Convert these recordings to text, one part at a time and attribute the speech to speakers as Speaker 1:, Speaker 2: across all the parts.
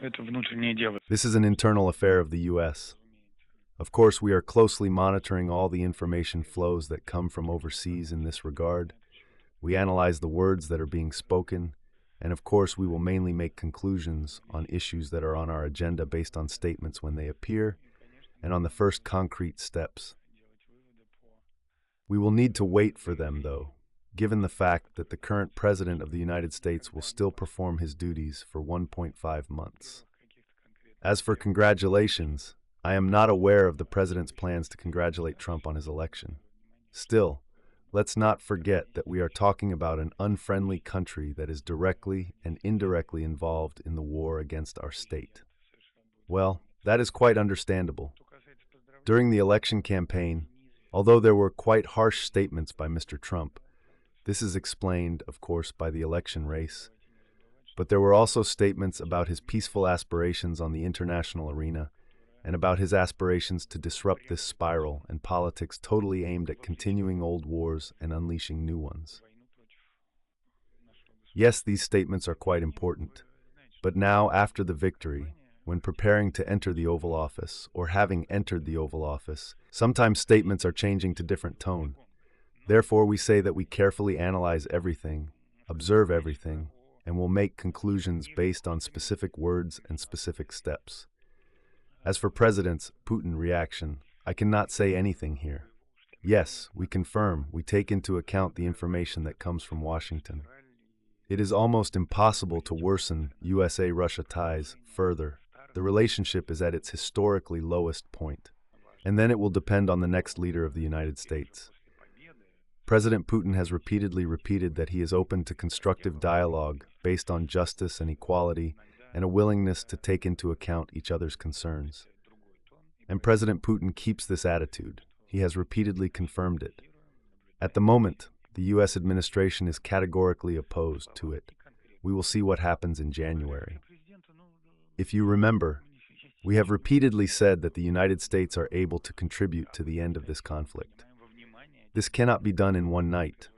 Speaker 1: Это внутреннее дело.
Speaker 2: This is an internal affair of the U.S. Of course, we are closely monitoring all the information flows that come from overseas in this regard. We analyze the words that are being spoken, and of course, we will mainly make conclusions on issues that are on our agenda based on statements when they appear and on the first concrete steps. We will need to wait for them, though, given the fact that the current President of the United States will still perform his duties for 1.5 months. As for congratulations, I am not aware of the President's plans to congratulate Trump on his election. Still, let's not forget that we are talking about an unfriendly country that is directly and indirectly involved in the war against our state. Well, that is quite understandable. During the election campaign, although there were quite harsh statements by Mr. Trump, this is explained, of course, by the election race. But there were also statements about his peaceful aspirations on the international arena and about his aspirations to disrupt this spiral and politics totally aimed at continuing old wars and unleashing new ones. Yes, these statements are quite important. But now, after the victory, when preparing to enter the Oval Office or having entered the Oval Office, sometimes statements are changing to different tone. Therefore, we say that we carefully analyze everything, observe everything, and will make conclusions based on specific words and specific steps. As for President Putin's reaction, I cannot say anything here. Yes, we confirm, we take into account the information that comes from Washington. It is almost impossible to worsen USA-Russia ties further. The relationship is at its historically lowest point, and then it will depend on the next leader of the United States. President Putin has repeatedly repeated that he is open to constructive dialogue based on justice and equality and a willingness to take into account each other's concerns. And President Putin keeps this attitude. He has repeatedly confirmed it. At the moment, the U.S. administration is categorically opposed to it. We will see what happens in January. If you remember, we have repeatedly said that the United States are able to contribute to the end of this conflict. This cannot be done in one night,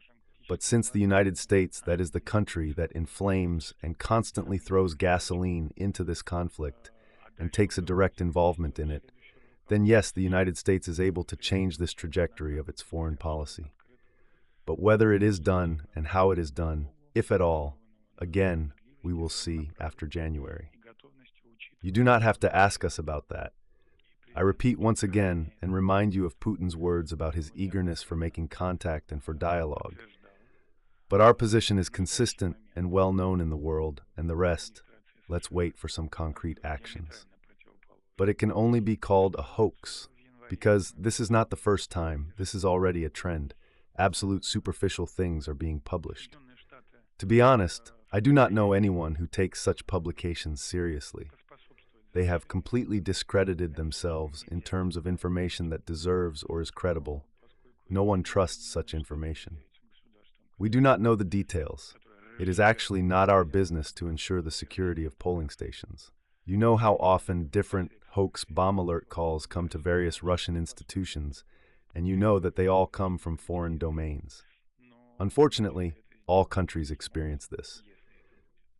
Speaker 2: but since the United States, that is the country that inflames and constantly throws gasoline into this conflict and takes a direct involvement in it, then yes, the United States is able to change this trajectory of its foreign policy. But whether it is done and how it is done, if at all, again, we will see after January. You do not have to ask us about that. I repeat once again and remind you of Putin's words about his eagerness for making contact and for dialogue. But our position is consistent and well known in the world, and the rest, let's wait for some concrete actions. But it can only be called a hoax, because this is not the first time, this is already a trend. Absolute superficial things are being published. To be honest, I do not know anyone who takes such publications seriously. They have completely discredited themselves in terms of information that deserves or is credible. No one trusts such information. We do not know the details. It is actually not our business to ensure the security of polling stations. You know how often different hoax bomb alert calls come to various Russian institutions, and you know that they all come from foreign domains. Unfortunately, all countries experience this.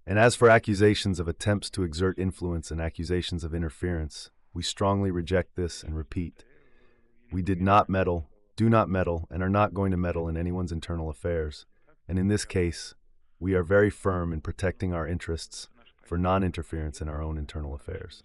Speaker 2: And as for accusations of attempts to exert influence and accusations of interference, we strongly reject this and repeat, we did not meddle, do not meddle, and are not going to meddle in anyone's internal affairs. And in this case, we are very firm in protecting our interests for non-interference in our own internal affairs.